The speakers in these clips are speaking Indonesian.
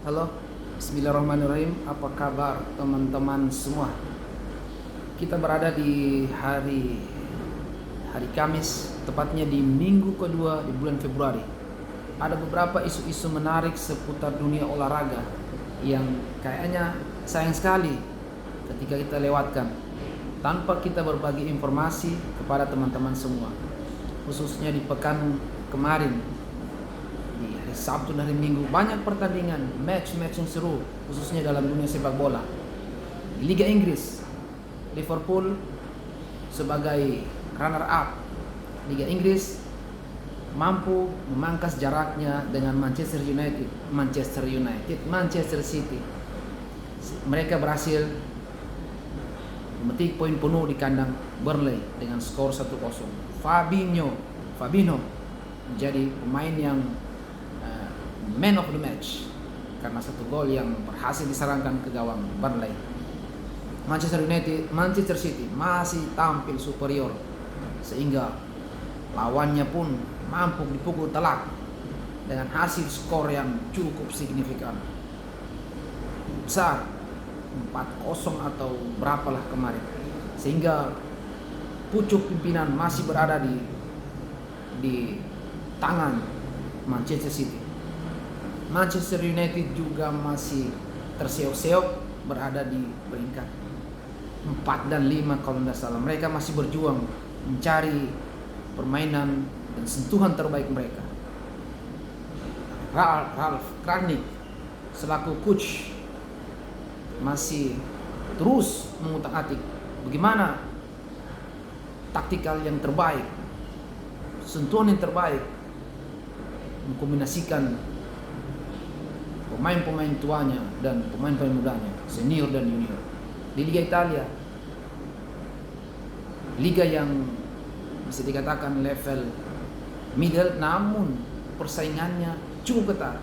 Halo, Bismillahirrahmanirrahim. Apa kabar teman-teman semua? Kita berada di hari Kamis, tepatnya di minggu kedua di bulan Februari. Ada beberapa isu-isu menarik seputar dunia olahraga yang kayaknya sayang sekali ketika kita lewatkan tanpa kita berbagi informasi kepada teman-teman semua. Khususnya di pekan kemarin, di hari Sabtu dan hari Minggu, banyak pertandingan, match-match yang seru, khususnya dalam dunia sepak bola. Di Liga Inggris, Liverpool sebagai runner-up Liga Inggris mampu memangkas jaraknya dengan Manchester City. Mereka berhasil memetik poin penuh di kandang Burnley dengan skor 1-0. Fabinho menjadi pemain yang man of the match karena satu gol yang berhasil diserangkan ke gawang Burnley. Manchester City masih tampil superior sehingga lawannya pun mampu dipukul telak dengan hasil skor yang cukup signifikan, besar, 4-0 atau berapalah kemarin, sehingga pucuk pimpinan masih berada di tangan Manchester City. Manchester United juga masih terseok-seok berada di peringkat 4 dan 5 kalau tidak salah. Mereka masih berjuang mencari permainan dan sentuhan terbaik mereka. Ralf Rangnick selaku coach masih terus mengutak-atik bagaimana taktikal yang terbaik, sentuhan yang terbaik, mengkombinasikan pemain-pemain tuanya dan pemain-pemain mudanya, senior dan junior. Di Liga Italia, liga yang bisa dikatakan level middle, namun persaingannya cukup ketat.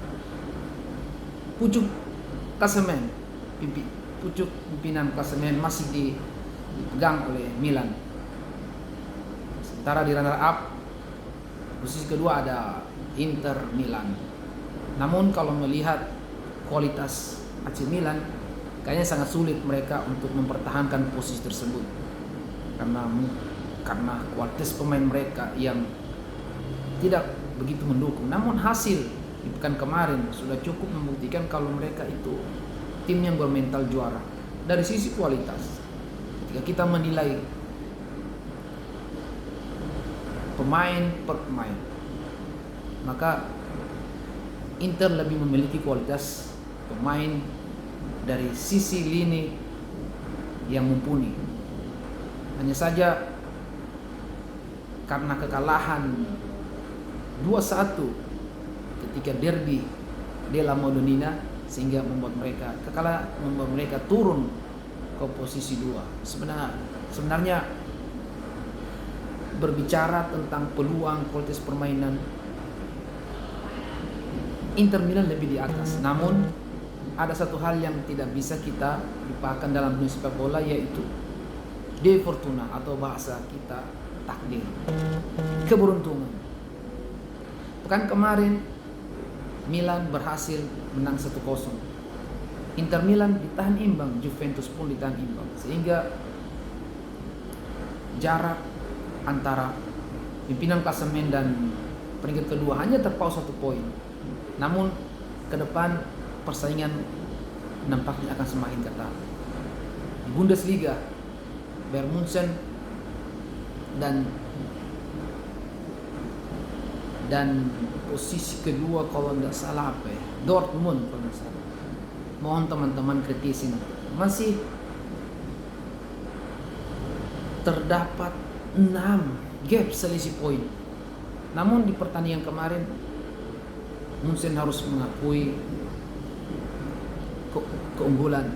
Pucuk pimpinan klasemen masih dipegang oleh Milan. Sementara di runner up posisi kedua ada Inter Milan. Namun kalau melihat kualitas AC Milan, kayaknya sangat sulit mereka untuk mempertahankan posisi tersebut karena kualitas pemain mereka yang tidak begitu mendukung. Namun hasil di pekan kemarin sudah cukup membuktikan kalau mereka itu tim yang bermental juara. Dari sisi kualitas, ketika kita menilai pemain per pemain, maka Inter lebih memiliki kualitas pemain dari sisi lini yang mumpuni. Hanya saja karena kekalahan 2-1 ketika derby della Madonnina, sehingga membuat mereka turun ke posisi 2. Sebenarnya berbicara tentang peluang kualitas permainan, Inter Milan lebih di atas. Namun ada satu hal yang tidak bisa kita lupakan dalam dunia sepak bola, yaitu de fortuna atau bahasa kita takdir, keberuntungan. Pekan kemarin Milan berhasil menang 1-0. Inter Milan ditahan imbang, Juventus pun ditahan imbang, sehingga jarak antara pimpinan klasemen dan peringkat kedua hanya terpaut 1 poin. Namun ke depan persaingan nampaknya akan semakin ketat. Di Bundesliga, Bayern Munchen dan posisi kedua kalau tidak salah Dortmund kalau tidak salah. Mohon teman-teman kritisin, masih terdapat 6 gap selisih poin. Namun di pertandingan kemarin Munchen harus mengakui keunggulan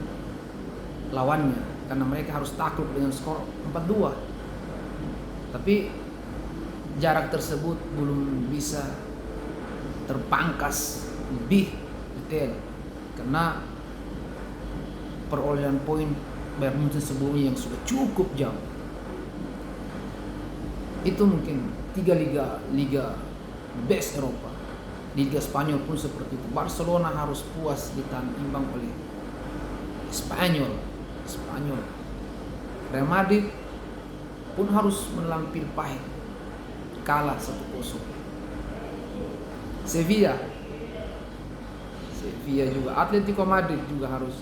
lawannya karena mereka harus takluk dengan skor 4-2. Tapi jarak tersebut belum bisa terpangkas lebih detail karena perolehan poin Bayern Munchen sebelumnya yang sudah cukup jauh. Itu mungkin 3 liga best Eropa. Di Liga Spanyol pun seperti itu. Barcelona harus puas ditahan imbang oleh Spanyol. Real Madrid pun harus menelan pil pahit, kalah 1-0. Sevilla juga, Atletico Madrid juga harus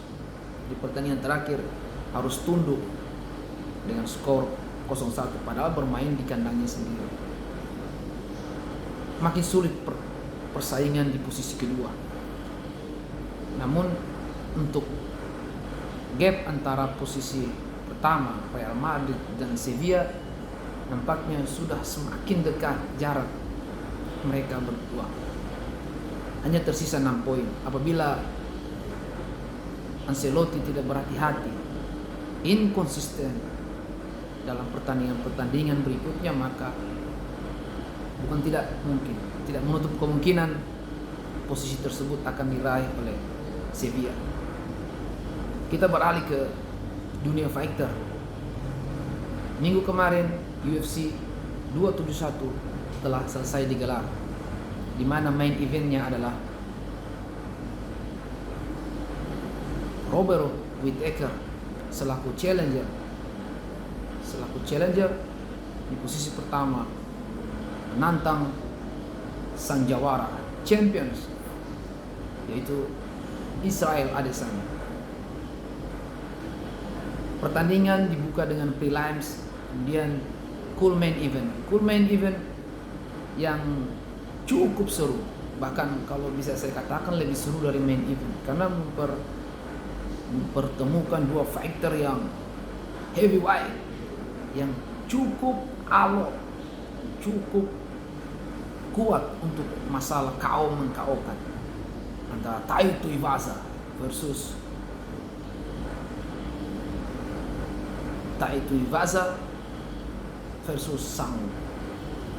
di pertandingan terakhir harus tunduk dengan skor 0-1 padahal bermain di kandangnya sendiri. Makin sulit persaingan di posisi kedua. Namun untuk gap antara posisi pertama Real Madrid dan Sevilla nampaknya sudah semakin dekat jarak mereka berdua. Hanya tersisa 6 poin. Apabila Ancelotti tidak berhati-hati, inkonsisten dalam pertandingan berikutnya, maka bukan tidak mungkin, tidak menutup kemungkinan posisi tersebut akan diraih oleh Sevilla. Kita beralih ke dunia fighter. Minggu kemarin UFC 271 telah selesai digelar, di mana main eventnya adalah Robert Whittaker selaku challenger di posisi pertama menantang sang jawara champions, yaitu Israel Adesanya. Pertandingan dibuka dengan prelims, kemudian cool main event yang cukup seru, bahkan kalau bisa saya katakan lebih seru dari main event, karena mempertemukan dua fighter yang heavyweight, yang cukup alot, cukup kuat untuk masalah KO meng-KO-kan, antara Taito Iwasa versus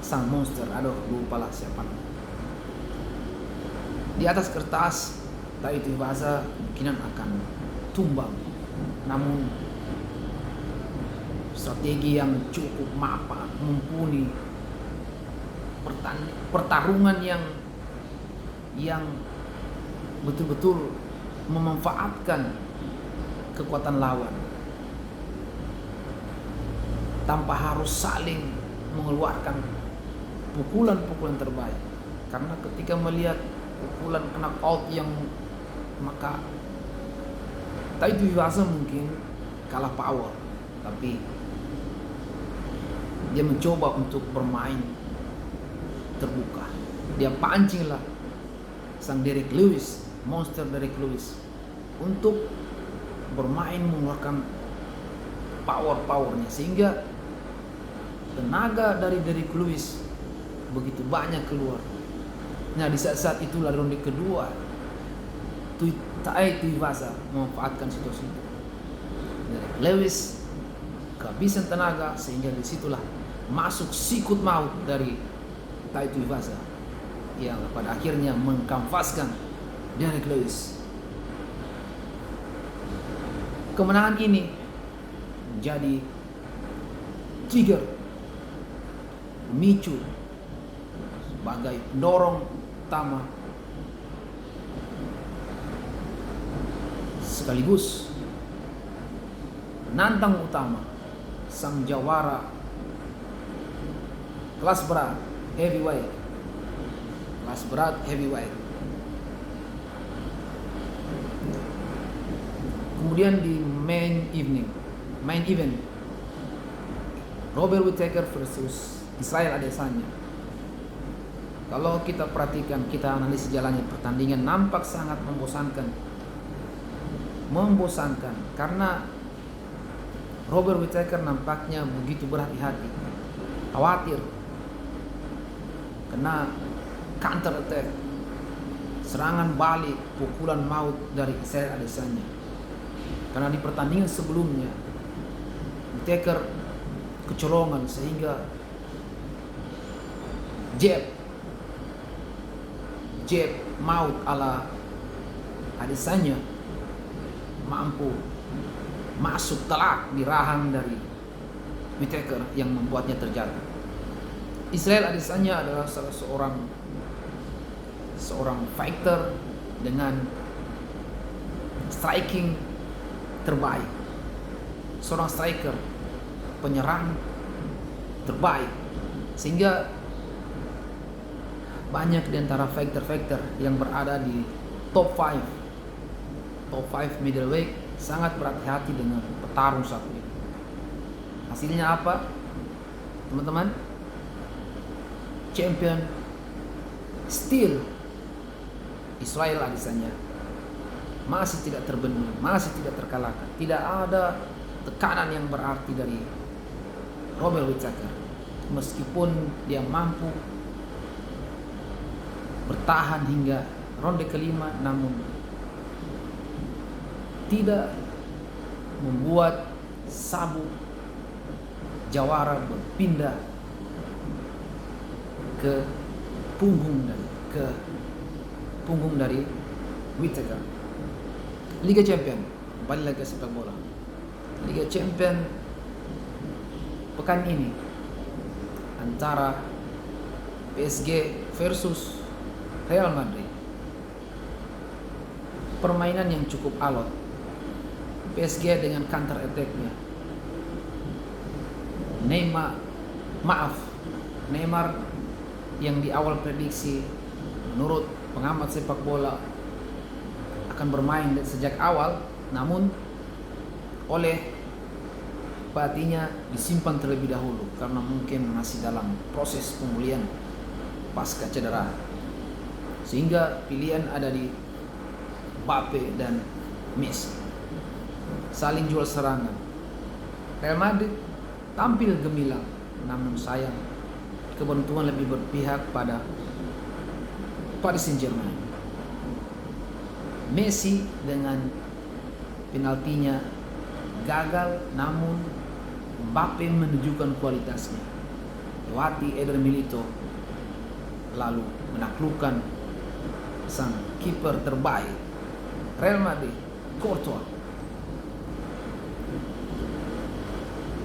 sang monster. Aduh, lupa lah siapa. Di atas kertas Taito Iwasa kemungkinan akan tumbang, namun strategi yang cukup mapan, mumpuni, pertarungan yang betul-betul memanfaatkan kekuatan lawan tanpa harus saling mengeluarkan pukulan-pukulan terbaik. Karena ketika melihat pukulan knockout yang, maka Taito Iwasa mungkin kalah power, tapi dia mencoba untuk bermain terbuka. Dia pancinglah sang Derrick Lewis, monster Derrick Lewis, untuk bermain mengeluarkan powernya, sehingga tenaga dari Derrick Lewis begitu banyak keluar. Nah, di saat itulah ronde kedua Taito Iwasa memanfaatkan situasi itu. Derrick Lewis kehabisan tenaga, sehingga disitulah masuk sikut maut dari Taito Iwasa yang pada akhirnya mengkanvaskan Derrick Lewis. Kemenangan ini menjadi trigger, memicu sebagai pendorong utama sekaligus penantang utama sang jawara kelas berat heavyweight. Kemudian di main event Robert Whittaker versus Israel Adesanya. Kalau kita perhatikan, kita analisis jalannya pertandingan, nampak sangat membosankan karena Robert Whittaker nampaknya begitu berhati-hati, khawatir kena counter attack, serangan balik, pukulan maut dari Israel Adesanya. Karena di pertandingan sebelumnya Whittaker kecolongan, sehingga jab maut ala Adesanya mampu masuk telak di rahang dari Whittaker yang membuatnya terjatuh. Israel Adesanya adalah salah seorang seorang fighter dengan striking terbaik, seorang striker penyerang terbaik, sehingga banyak di antara fighter-fighter yang berada di top 5 middleweight sangat berhati-hati dengan petarung satu ini. Hasilnya apa, teman-teman? Champion still Israel Adesanya masih tidak terbendung, masih tidak terkalahkan. Tidak ada tekanan yang berarti dari Robert Whittaker, meskipun dia mampu bertahan hingga ronde kelima, namun tidak membuat sabuk jawara berpindah ke punggung dari Whittaker. Liga Champion, balik lagi ke sepak bola. Liga Champion pekan ini antara PSG versus Real Madrid. Permainan yang cukup alot. PSG dengan counter attack-nya. Neymar yang di awal prediksi menurut pengamat sepak bola akan bermain sejak awal, namun oleh pelatihnya disimpan terlebih dahulu karena mungkin masih dalam proses pemulihan pasca cedera, sehingga pilihan ada di Mbappe dan Messi saling jual serangan. Real Madrid tampil gemilang, namun sayang keberuntungan lebih berpihak pada Paris Saint-Germain. Messi dengan penaltinya gagal, namun Mbappe menunjukkan kualitasnya lewati Eder Milito, lalu menaklukkan sang kiper terbaik Real Madrid, Courtois.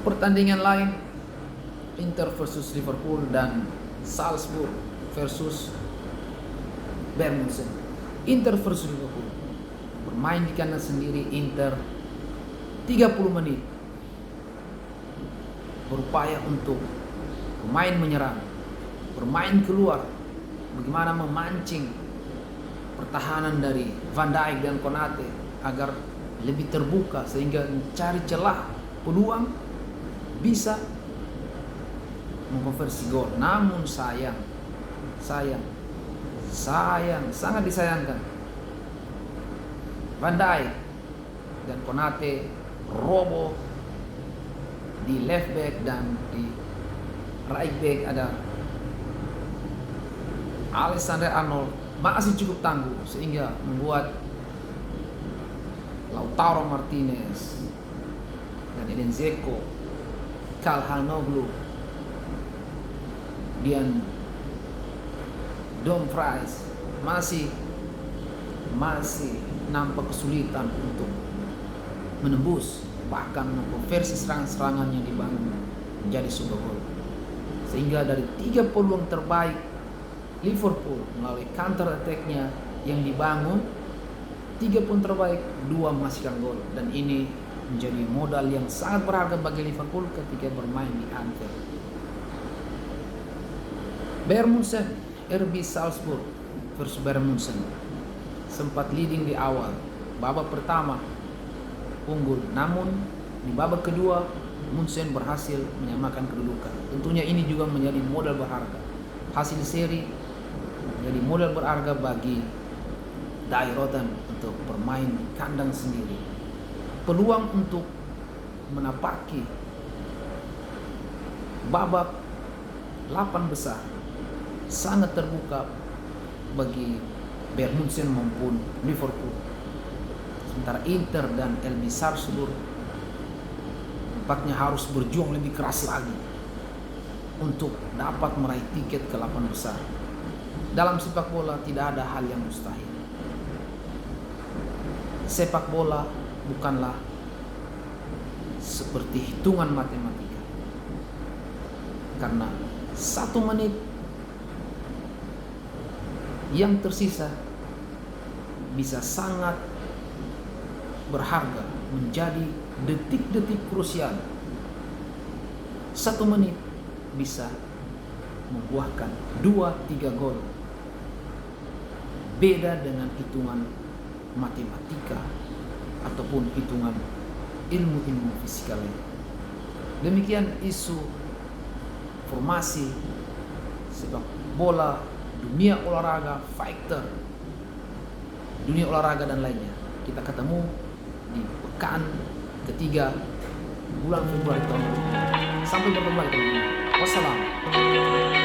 Pertandingan lain, Inter versus Liverpool dan Salzburg versus Bayern Munchen. Inter versus Liverpool, bermain di kandang sendiri. Inter 30 menit berupaya untuk bermain menyerang, bermain keluar, bagaimana memancing pertahanan dari Van Dijk dan Konate agar lebih terbuka sehingga mencari celah peluang bisa mengkonversi gol. Namun sayang, sangat disayangkan, Van Dijk dan Konate roboh di left back, dan di right back ada Alexander Arnold masih cukup tangguh sehingga membuat Lautaro Martinez dan Edin Dzeko, Calhanoglu, dan Dumfries masih nampak kesulitan untuk menembus, bahkan mengkonversi serangan-serangan yang dibangun menjadi super gol. Sehingga dari 3 peluang terbaik Liverpool melalui counter attack-nya yang dibangun, 3 peluang terbaik, 2 menghasilkan gol, dan ini menjadi modal yang sangat berharga bagi Liverpool ketika bermain di Anfield. Bayern Munchen, RB Salzburg versus Bayern Munchen, sempat leading di awal babak pertama, unggul, namun di babak kedua Munchen berhasil menyamakan kedudukan. Tentunya ini juga menjadi modal berharga. Hasil seri menjadi modal berharga bagi Dairotan untuk bermain di kandang sendiri. Peluang untuk menapaki babak 8 besar sangat terbuka bagi Bayern Munchen maupun Liverpool. Sementara Inter dan RB Salzburg nampaknya harus berjuang lebih keras lagi untuk dapat meraih tiket ke 8 besar. Dalam sepak bola tidak ada hal yang mustahil. Sepak bola bukanlah seperti hitungan matematika, karena 1 menit yang tersisa bisa sangat berharga menjadi detik-detik krusial. 1 menit bisa membuahkan 2-3 gol. Beda dengan hitungan matematika ataupun hitungan ilmu-ilmu fisika lain. Demikian isu formasi sepak bola, dunia olahraga, fighter, dunia olahraga dan lainnya. Kita ketemu di pekan ketiga bulan Februari tahun ini. Sampai bertemu lagi teman-teman. Wassalam.